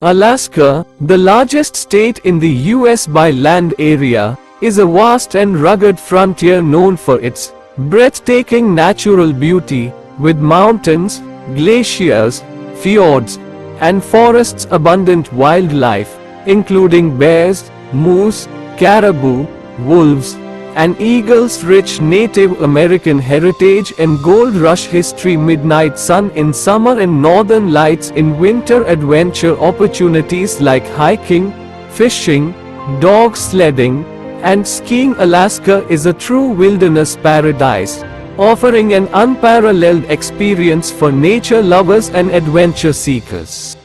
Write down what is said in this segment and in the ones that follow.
Alaska, the largest state in the US by land area, is a vast and rugged frontier known for its breathtaking natural beauty, with mountains, glaciers, fjords, and forests, abundant wildlife, including bears, moose, caribou, wolves, and eagles, rich Native American heritage and gold rush history, midnight sun in summer and northern lights in winter, adventure opportunities like hiking, fishing, dog sledding, and skiing. Alaska is a true wilderness paradise, offering an unparalleled experience for nature lovers and adventure seekers.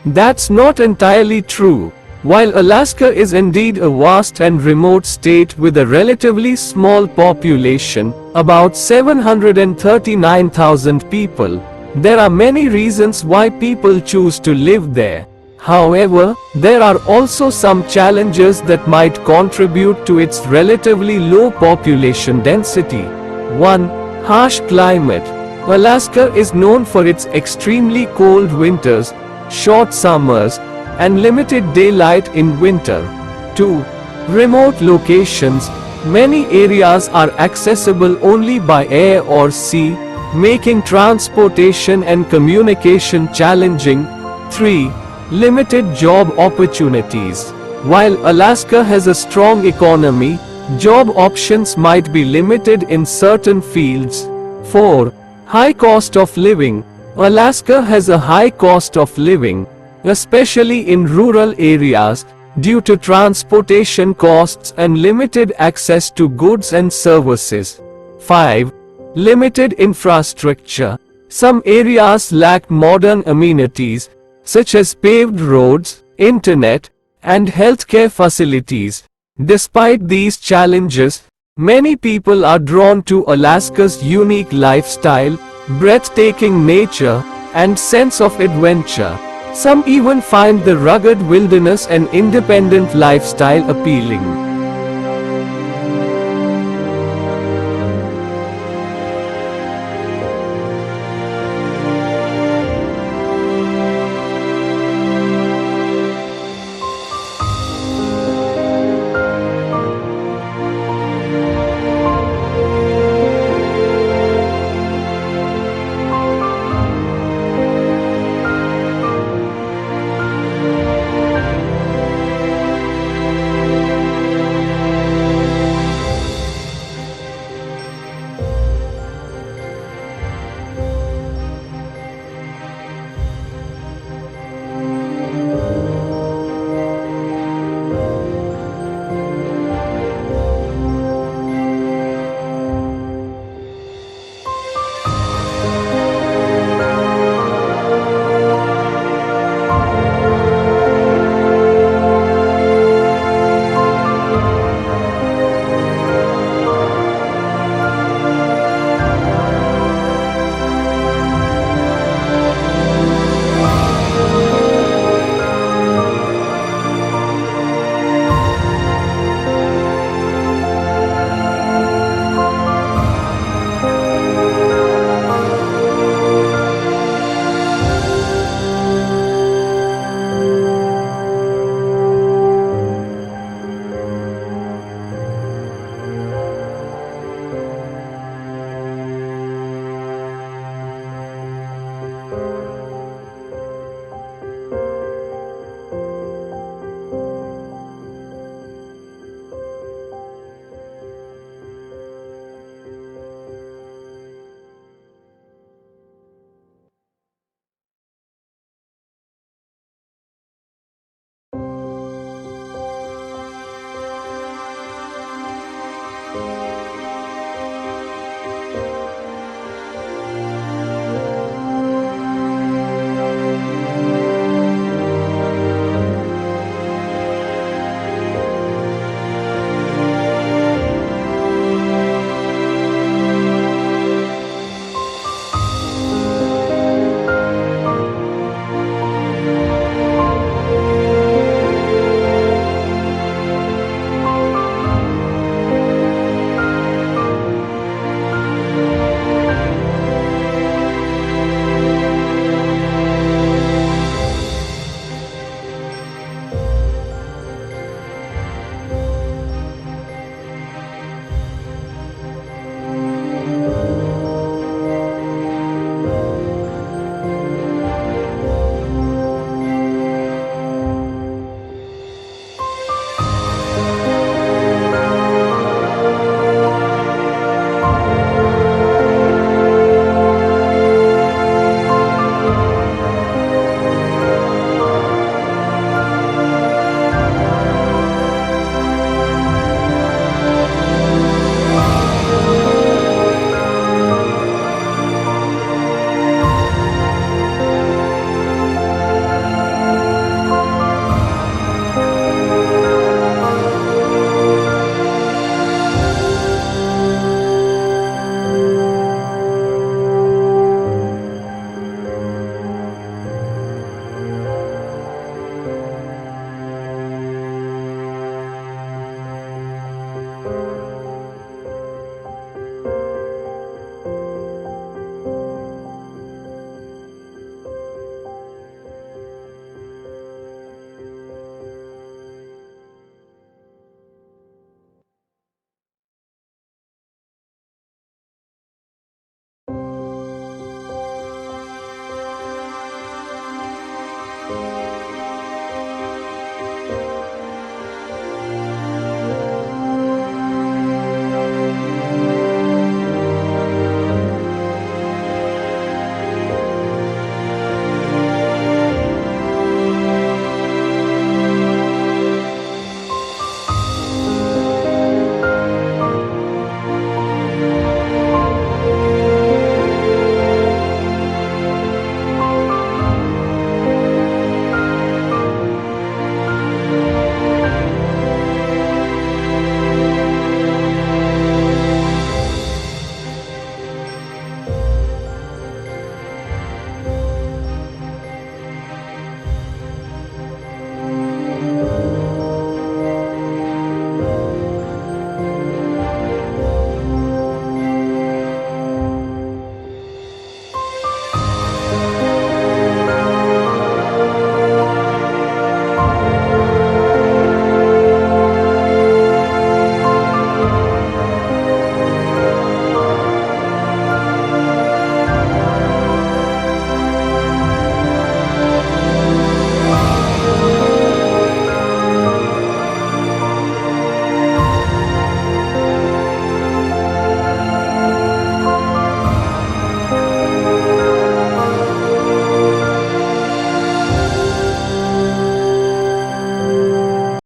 That's not entirely true. While Alaska is indeed a vast and remote state with a relatively small population, about 739,000 people, there are many reasons why people choose to live there. However, there are also some challenges that might contribute to its relatively low population density. 1. Harsh climate. Alaska is known for its extremely cold winters, short summers, and limited daylight in winter. 2. Remote locations. Many areas are accessible only by air or sea, making transportation and communication challenging. 3. Limited job opportunities. While Alaska has a strong economy, job options might be limited in certain fields. 4. High cost of living. Alaska has a high cost of living, especially in rural areas, due to transportation costs and limited access to goods and services. 5. Limited infrastructure. Some areas lack modern amenities, such as paved roads, internet, and healthcare facilities. Despite these challenges, many people are drawn to Alaska's unique lifestyle, breathtaking nature, and sense of adventure. Some even find the rugged wilderness and independent lifestyle appealing.